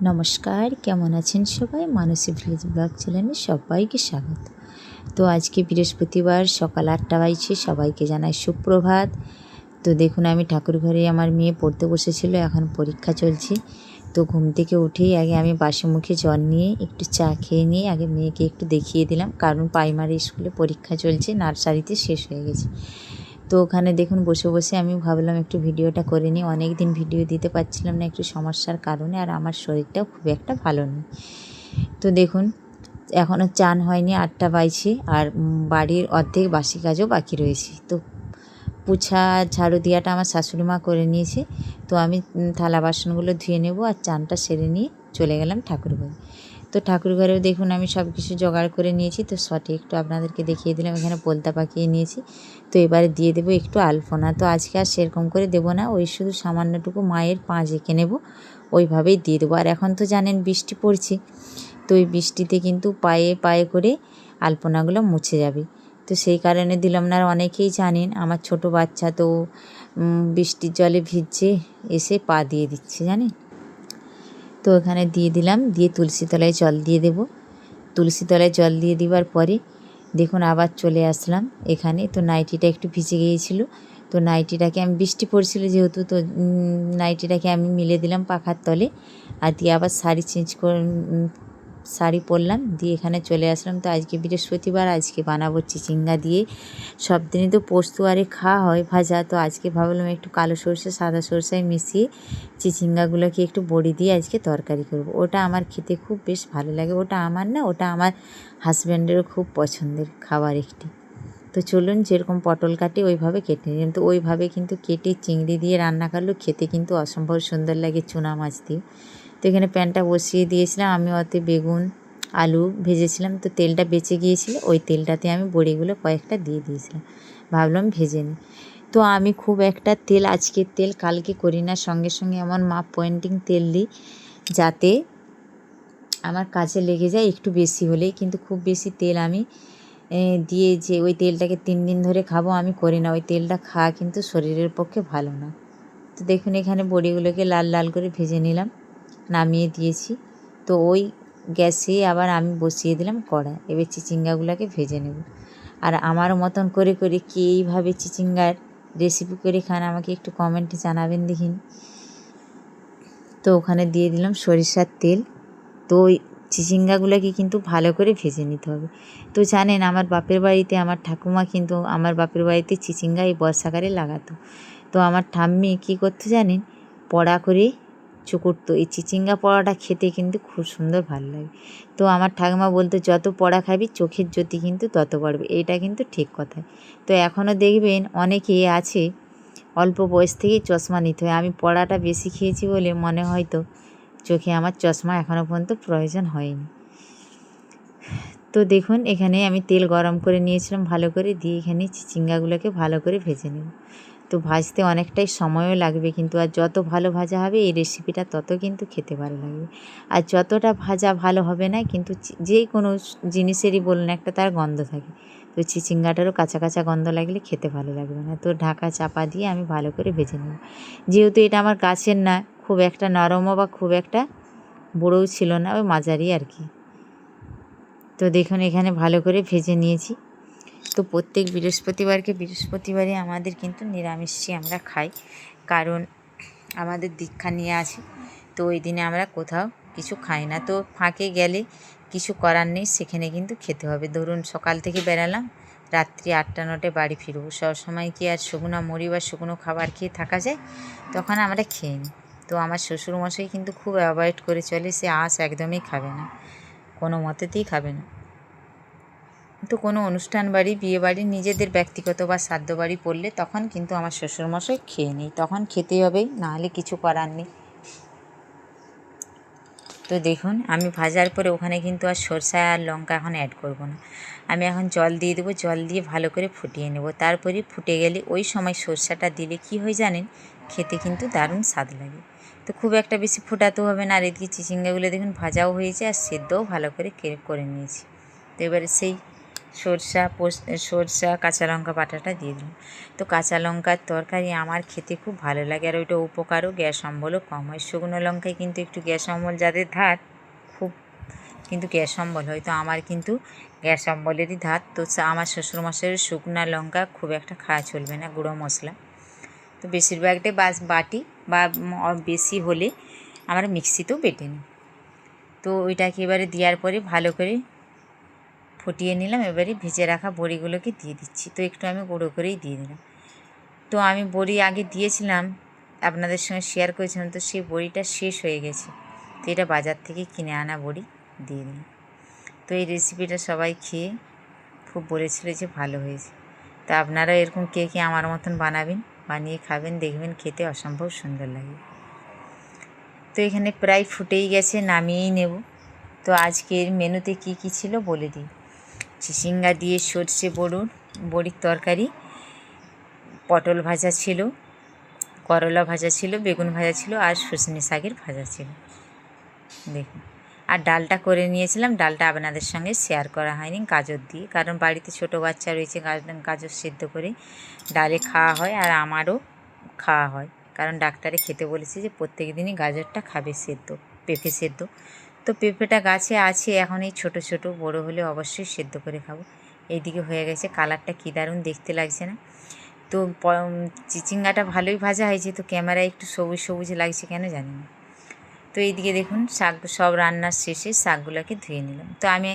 নমস্কার, কেমন আছেন সবাই? মানসী ভিলেজ ব্লগ চ্যানেলে সবাইকে স্বাগত। তো আজকে বৃহস্পতিবার সকাল 8টা বাজছে, সবাইকে জানাই সুপ্রভাত। তো দেখুন, আমি ঠাকুর ঘরে আমার মেয়ে পড়তে বসেছিল, এখন পরীক্ষা চলছে। তো ঘুম থেকে উঠেই আগে আমি বাসি মুখে জল নিয়ে একটু চা খেয়ে নিয়ে আগে মেয়েকে একটু দেখিয়ে দিলাম, কারণ প্রাইমারি স্কুলে পরীক্ষা চলছে, নার্সারিতে শেষ হয়ে গেছে। তো ওখানে দেখুন বসে বসে আমি ভাবলাম একটু ভিডিওটা করে নিই। অনেক দিন ভিডিও দিতে পারছিলাম না একটু সমস্যার কারণে, আর আমার শরীরটাও খুব একটা ভালো নেই। তো দেখুন, এখনও চান হয়নি, 8টা বাজছে, আর বাড়ির অর্ধেক বাসি কাজও বাকি রয়েছে। তো পোছা ঝাড়ু দেওয়াটা আমার শাশুড়ি মা করে নিয়েছে। তো আমি থালা বাসনগুলো ধুয়ে নেব আর চানটা সেরে নিয়ে চলে গেলাম ঠাকুর ঘরে। তো ঠাকুর ঘরেও দেখুন আমি সব কিছু জোগাড় করে নিয়েছি। তো শর্টে একটু আপনাদেরকে দেখিয়ে দিলাম, এখানে পোলতা পাকিয়ে নিয়েছি। তো এবারে দিয়ে দেবো একটু আলপনা। তো আজকে আর সেরকম করে দেবো না, ওই শুধু সামান্যটুকু মায়ের পাঁচ এঁকে নেবো, ওইভাবেই দিয়ে দেবো। আর এখন তো জানেন বৃষ্টি পড়ছে, তো ওই বৃষ্টিতে কিন্তু পায়ে পায়ে করে আলপনাগুলো মুছে যাবে। তো সেই কারণে দিলাম না। আর অনেকেই জানেন আমার ছোট বাচ্চা, তো বৃষ্টির জলে ভিজছে, এসে পা দিয়ে দিচ্ছে জানেন। তো এখানে দিয়ে দিলাম, দিয়ে তুলসী তলায় জল দিয়ে দেব। তুলসী তলায় জল দিয়ে দেওয়ার পরে দেখুন আবার চলে আসলাম এখানে। তো নাইটিটা একটু ভিজে গিয়েছিলো, তো নাইটিটাকে আমি, বৃষ্টি পড়ছিল যেহেতু, তো নাইটিটাকে আমি মিলে দিলাম পাখার তলে, আর দিয়ে আবার শাড়ি চেঞ্জ করে শাড়ি পরলাম, দিয়ে এখানে চলে আসলাম। তো আজকে বৃহস্পতিবার, আজকে বানাবো চিচিঙ্গা দিয়ে। সব দিনই তো পোস্ত আরে খাওয়া হয় ভাজা, তো আজকে ভাবলাম একটু কালো সরষে সাদা সরষায় মিশিয়ে চিচিঙ্গাগুলোকে একটু বড়ি দিয়ে আজকে তরকারি করব। ওটা আমার খেতে খুব বেশ ভালো লাগে। ওটা আমার না, ওটা আমার হাজব্যান্ডেরও খুব পছন্দের খাবার একটি। তো চলুন, যেরকম পটল কাটে ওইভাবে কেটে নিন। তো ওইভাবে কিন্তু কেটে চিংড়ি দিয়ে রান্না করলেও খেতে কিন্তু অসম্ভব সুন্দর লাগে, চুনা মাছ দিয়ে। তো এখানে প্যানটা বসিয়ে দিয়েছিলাম, আমি ওতে বেগুন আলু ভেজেছিলাম। তো তেলটা বেঁচে গিয়েছিল, ওই তেলটাতে আমি বড়িগুলো কয়েকটা দিয়ে দিয়েছিলাম, ভাবলাম ভেজে নিই। তো আমি খুব একটা তেল, আজকের তেল কালকে করি না, সঙ্গে সঙ্গে এমন মাপ পয়েন্টিং তেল দিই যাতে আমার কাজে লেগে যায় একটু বেশি হলেই। কিন্তু খুব বেশি তেল আমি দিয়ে যে ওই তেলটাকে 3 দিন ধরে খাবো আমি করি না, ওই তেলটা খাওয়া কিন্তু শরীরের পক্ষে ভালো না। তো দেখুন এখানে বড়িগুলোকে লাল লাল করে ভেজে নিলাম, নামিয়ে দিয়েছি। তো ওই গ্যাসে আবার আমি বসিয়ে দিলাম কড়া, এবার চিচিঙ্গাগুলোকে ভেজে নেব। আর আমার মতন করে করে কে এইভাবে চিচিঙ্গার রেসিপি করে খান, আমাকে একটু কমেন্টে জানাবেন দেখিন। তো ওখানে দিয়ে দিলাম সরিষার তেল। তো ওই চিচিঙ্গাগুলোকে কিন্তু ভালো করে ভেজে নিতে হবে। তো জানেন আমার বাপের বাড়িতে আমার ঠাকুমা কিন্তু আমার বাপের বাড়িতে চিচিঙ্গা এই বর্ষাকালে লাগাতো। তো আমার ঠাম্মি কী করতো জানেন, পড়া করে চুকুড়তো। এই চিচিঙ্গা পড়াটা খেতে কিন্তু খুব সুন্দর ভালো লাগে। তো আমার ঠাকুমা বলতো যত পড়া খাবি চোখের জ্যোতি কিন্তু তত বাড়বে, এইটা কিন্তু ঠিক কথা। তো এখনও দেখবেন অনেকে আছে অল্প বয়স থেকেই চশমা নিতে হয়। আমি পড়াটা বেশি খেয়েছি বলে মনে হয়তো চোখে আমার চশমা এখনও পর্যন্ত প্রয়োজন হয়নি। তো দেখুন এখানে আমি তেল গরম করে নিয়েছিলাম ভালো করে, দিয়ে এখানে চিচিঙ্গাগুলোকে ভালো করে ভেজে নেব। তো ভাজতে অনেকটাই সময়ও লাগবে কিন্তু, আর যত ভালো ভাজা হবে এই রেসিপিটা তত কিন্তু খেতে ভালো লাগবে। আর যতটা ভাজা ভালো হবে না কিন্তু, যে কোনো জিনিসেরই বলুন একটা তার গন্ধ থাকে, তো চিচিঙ্গাটারও কাঁচা কাঁচা গন্ধ লাগলে খেতে ভালো লাগবে না। তো ঢাকা চাপা দিয়ে আমি ভালো করে ভেজে নেব। যেহেতু এটা আমার গাছের না, খুব একটা নরমও বা খুব একটা বড়ও ছিল না, ওই মাঝারি আর কি। তো দেখুন এখানে ভালো করে ভেজে নিয়েছি। তো প্রত্যেক বৃহস্পতিবারে আমাদের কিন্তু নিরামিষই আমরা খাই, কারণ আমাদের দীক্ষা নিয়ে আছি। তো ওই দিনে আমরা কোথাও কিছু খাই না। তো ফাঁকে গেলে কিছু করার নেই, সেখানে কিন্তু খেতে হবে। ধরুন সকাল থেকে বেরালাম, রাত্রি 8টা 9টায় বাড়ি ফিরবো, সবসময় কি আর শুকনো মুড়ি বা শুকনো খাবার খেয়ে থাকা যায়? তখন আমরা খেয়ে নিই। তো আমার শ্বশুরমশাই কিন্তু খুব অ্যাভয়েড করে চলে, সে আঁশ একদমই খাবে না, কোনো মতেতেই খাবে না। তো কোনো অনুষ্ঠান বাড়ি, বিয়ে বাড়ি, নিজেদের ব্যক্তিগত বা শ্রাদ্ধ বাড়ি পড়লে তখন কিন্তু আমার শ্বশুরমশাই খেয়ে নেই, তখন খেতেই হবেই, নাহলে কিছু করার নেই। তো দেখুন আমি ভাজার পরে ওখানে কিন্তু আর সরষা আর লঙ্কা এখন অ্যাড করব না। আমি এখন জল দিয়ে দেবো, জল দিয়ে ভালো করে ফুটিয়ে নেব। তারপরে ফুটে গেলে ওই সময় সরষাটা দিলে কি হয় জানেন, খেতে কিন্তু দারুণ স্বাদ লাগে। তো খুব একটা বেশি ফোটাতেও হবে না। আর এদিকে চিচিঙ্গাগুলো দেখুন ভাজাও হয়েছে আর সেদ্ধও ভালো করে করে নিয়েছি। তো এবারে সেই সরষা কাঁচা লঙ্কা বাটাটা দিয়ে দিলাম। তো কাঁচা লঙ্কার তরকারি আমার খেতে খুব ভালো লাগে, আর ওইটা উপকারও, গ্যাস অম্বলও কম হয়। শুকনো লঙ্কায় কিন্তু একটু গ্যাস অম্বল যাদের ধাত, খুব কিন্তু গ্যাস অম্বল হয়। তো আমার কিন্তু গ্যাস অম্বলেরই ধাত। তো আমার শ্বশুরমশাইয়ের শুকনো লঙ্কা খুব একটা খাওয়া চলবে না, গুঁড়ো মশলা। তো বেশিরভাগটাই বাটি বা বেশি হলে আমরা মিক্সিতেও বেটে নিই। তো ওইটাকে এবারে দেওয়ার পরে ভালো করে ফুটিয়ে নিলাম। এবারে ভেজে রাখা বড়িগুলোকে দিয়ে দিচ্ছি। তো একটু আমি গুঁড়ো করেই দিয়ে দিলাম। তো আমি বড়ি আগে দিয়েছিলাম, আপনাদের সঙ্গে শেয়ার করেছিলাম, তো সেই বড়িটা শেষ হয়ে গেছে। তো এটা বাজার থেকে কিনে আনা বড়ি দিয়ে দিলাম। তো এই রেসিপিটা সবাই খেয়ে খুব বলেছিল যে ভালো হয়েছে। তা আপনারা এরকম কে কে আমার মতন বানাবেন, বানিয়ে খাবেন, দেখবেন খেতে অসম্ভব সুন্দর লাগে। তো এখানে প্রায় ফুটেই গেছে, নামিয়েই নেব। তো আজকের মেনুতে কি কি ছিল বলে দিই। চিচিঙ্গা দিয়ে সর্ষে বড়ির তরকারি, পটল ভাজা ছিল, করলা ভাজা ছিল, বেগুন ভাজা ছিল, আর সজনে শাকের ভাজা ছিল। দেখুন, আর ডালটা করে নিয়েছিলাম। ডালটা আপনাদের সঙ্গে শেয়ার করা হয়নি, গাজর দিয়ে, কারণ বাড়িতে ছোটো বাচ্চা রয়েছে, গাজর সেদ্ধ করে ডালে খাওয়া হয়, আর আমারও খাওয়া হয়, কারণ ডাক্তারে খেতে বলেছে যে প্রত্যেক দিনই গাজরটা খাবে সেদ্ধ, পেঁপে সেদ্ধ। তো পেঁপেটা গাছে আছে এখন, এই ছোটো ছোটো, বড় হলে অবশ্যই সেদ্ধ করে খাবো। এইদিকে হয়ে গেছে, কালারটা কী দারুণ দেখতে লাগছে না? তো চিচিঙ্গাটা ভালোই ভাজা হয়েছে, তো ক্যামেরায় একটু সবুজ সবুজ লাগছে কেন জানি না। তো এইদিকে দেখুন, শাক সব রান্নার শেষে শাকগুলোকে ধুয়ে নিলাম। তো আমি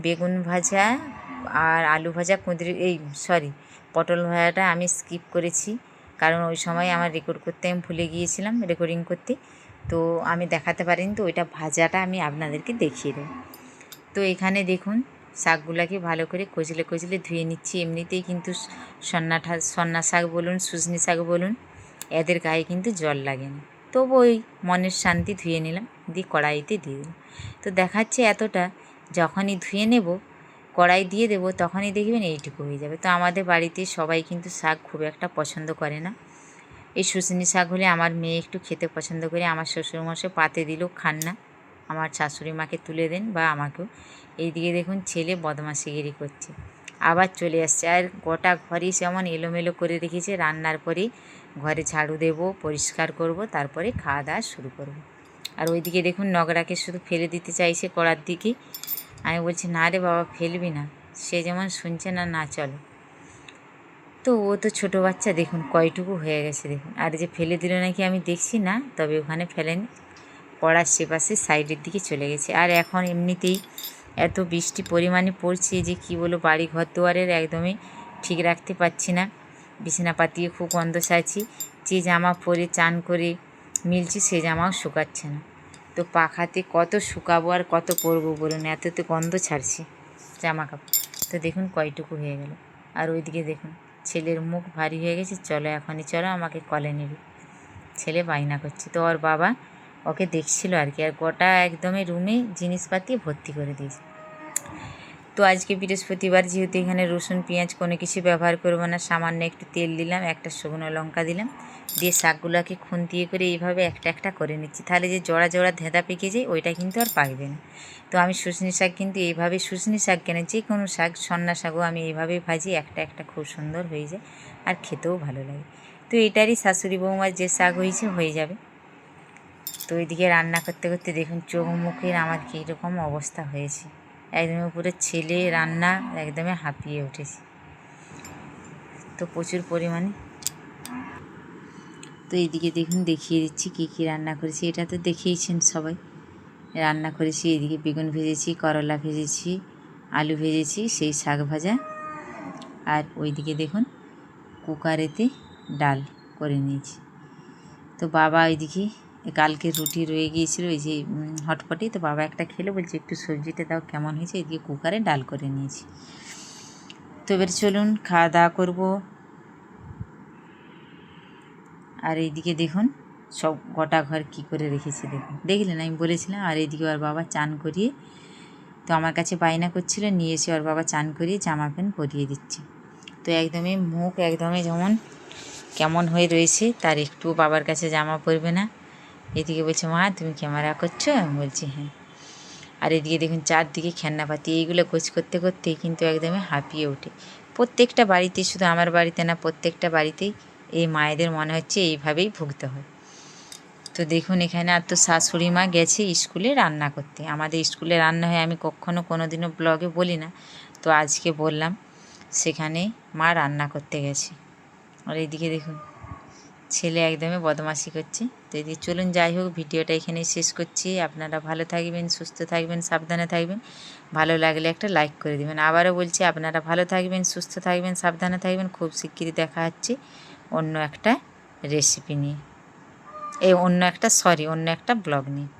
বেগুন ভাজা আর আলু ভাজা পটল ভাজাটা আমি স্কিপ করেছি, কারণ ওই সময় আমার রেকর্ড করতে আমি ভুলে গিয়েছিলাম, রেকর্ডিং করতে। তো আমি দেখাতে পারিনি, তো ওইটা ভাজাটা আমি আপনাদেরকে দেখিয়ে দেব। তো এখানে দেখুন, শাকগুলোকে ভালো করে কচলে কচলে ধুয়ে নিচ্ছি। এমনিতেই কিন্তু সন্না শাক বলুন, শুশনি শাক বলুন, এদের গায়ে কিন্তু জল লাগে না। তবু ওই মনের শান্তি ধুয়ে নিলাম, দিয়ে কড়াইতে দিয়ে দিলাম। তো দেখাচ্ছে এতটা, যখনই ধুয়ে নেব, কড়াই দিয়ে দেবো, তখনই দেখবেন এইটুকু হয়ে যাবে। তো আমাদের বাড়িতে সবাই কিন্তু শাক খুব একটা পছন্দ করে না। এই শুশনি শাক হলে আমার মেয়ে একটু খেতে পছন্দ করে, আমার শ্বশুরমশাই পাতে দিলেও খান না, আমার শাশুড়ি মাকে তুলে দেন বা আমাকেও। এইদিকে দেখুন, ছেলে বদমাশিগিরি করছে, আবার চলে আসছে, আর গোটা ঘরই যেমন এলোমেলো করে রেখেছে। রান্নার পরে ঘরে ঝাড়ু দেব, পরিষ্কার করব, তারপরে খাওয়া দাওয়া শুরু করব। আর ওইদিকে দেখুন, নগরাকে শুধু ফেলে দিতে চাইছে কড়ার দিকে। আমি বলছি, না রে বাবা, ফেলবি না। সে যেমন শুনছে না, না চলো। তো ও তো ছোটো বাচ্চা, দেখুন কয়টুকু হয়ে গেছে দেখুন। আর যে ফেলে দিল নাকি আমি দেখছি না, তবে ওখানে ফেলেনি, কড়ার সেপাশে সাইডের দিকে চলে গেছে। আর এখন এমনিতেই এত বৃষ্টি পরিমাণে পড়ছে যে কি বলো, বাড়ি ঘর দুয়ারের একদমই ঠিক রাখতে পারছি না। বিছানা পাতিয়ে খুব গন্ধ ছাড়ছি, যে জামা পরে চান করে মিলছি সে জামাও শুকাচ্ছে না। তো পাখাতে কত শুকাবো আর কত পরবো বলুন, এততে গন্ধ ছাড়ছে জামা কাপড়। তো দেখুন কয়টুকু হয়ে গেল। আর ওইদিকে দেখুন, ছেলের মুখ ভারী হয়ে গেছে, চলো এখনই চলো, আমাকে কলে নেবে। ছেলে বায়না করছে, তো ওর বাবা ওকে দেখছিল আর কি, আর গোটা একদমই রুমে জিনিসপাতি ভর্তি করে দিয়েছে। তো আজকে বৃহস্পতিবার, যেহেতু এখানে রসুন পেঁয়াজ কোনো কিছু ব্যবহার করবো না, সামান্য একটু তেল দিলাম, একটা শুকনো লঙ্কা দিলাম, দিয়ে শাকগুলোকে খুন্তিয়ে করে এইভাবে একটা একটা করে নিচ্ছি। তাহলে যে জোড়া জোড়া ধেঁদা পেকে যায়, ওইটা কিন্তু আর পাকবে না। তো আমি শুশনি শাক কিন্তু এইভাবে, শুশনি শাক কেন, যে কোনো শাক, সন্না শাকও আমি এইভাবেই ভাজি, একটা একটা খুব সুন্দর হয়ে যায়, আর খেতেও ভালো লাগে। তো এটারই শাশুড়ি বৌমার যে শাক হয়েছে হয়ে যাবে। তো ওইদিকে রান্না করতে করতে দেখুন চোখ মুখের আমার কীরকম অবস্থা হয়েছে, একদমই পুরো ছেলে রান্না একদমই হাঁপিয়ে উঠেছে। তো প্রচুর পরিমাণে, তো এইদিকে দেখুন দেখিয়ে দিচ্ছি কী কী রান্না করেছি। এটা তো দেখিয়েছেন সবাই, রান্না করেছি। এদিকে বেগুন ভেজেছি, করলা ভেজেছি, আলু ভেজেছি, সেই শাক ভাজা। আর ওইদিকে দেখুন কুকারেতে ডাল করে নিয়েছি। তো বাবা ওইদিকে কালকে রুটি রয়ে গিয়েছিল ওই যে হটপটে, তো বাবা একটা খেলে বলছে একটু সবজিটা দাও কেমন হয়েছে। এদিকে কুকারে ডাল করে নিয়েছি। তো এবার চলুন খাওয়া দাওয়া করবো। আর এইদিকে দেখুন সব গোটা ঘর কী করে রেখেছি দেখুন, দেখলেন আমি বলেছিলাম। আর এইদিকে ওর বাবা চান করিয়ে, তো আমার কাছে বায়না করছিল, নিয়ে এসে ওর বাবা চান করিয়ে জামা প্যান্ট পরিয়ে দিচ্ছে। তো একদমই মুখ একদমই যেমন কেমন হয়ে রয়েছে, তার একটু বাবার কাছে জামা পরবে না। এদিকে বলছে, মা তুমি ক্যামেরা করছো? আমি বলছি হ্যাঁ। আর এদিকে দেখুন চারদিকে খেলনাপাতি, এইগুলো গোছ করতে করতেই কিন্তু একদমই হাঁপিয়ে ওঠে। প্রত্যেকটা বাড়িতে, শুধু আমার বাড়িতে না, প্রত্যেকটা বাড়িতেই এই মায়েদের মনে হচ্ছে এইভাবেই ভুগতে হয়। তো দেখুন এখানে আর তো শাশুড়ি মা গেছে স্কুলে রান্না করতে। আমাদের স্কুলে রান্না হয় আমি কখনো কোনো দিনও ব্লগে বলি না, তো আজকে বললাম। সেখানে মা রান্না করতে গেছে। আর এইদিকে দেখুন ছেলে একদমই বদমাশি করছে। তো এদিকে চলুন, যাই হোক, ভিডিওটা এখানেই শেষ করছি। আপনারা ভালো থাকবেন, সুস্থ থাকবেন, সাবধানে থাকবেন। ভালো লাগলে একটা লাইক করে দেবেন। আবারও বলছি, আপনারা ভালো থাকবেন, সুস্থ থাকবেন, সাবধানে থাকবেন। খুব শিগগিরই দেখা হচ্ছে অন্য একটা রেসিপি নিয়ে, অন্য একটা ব্লগ নিয়ে।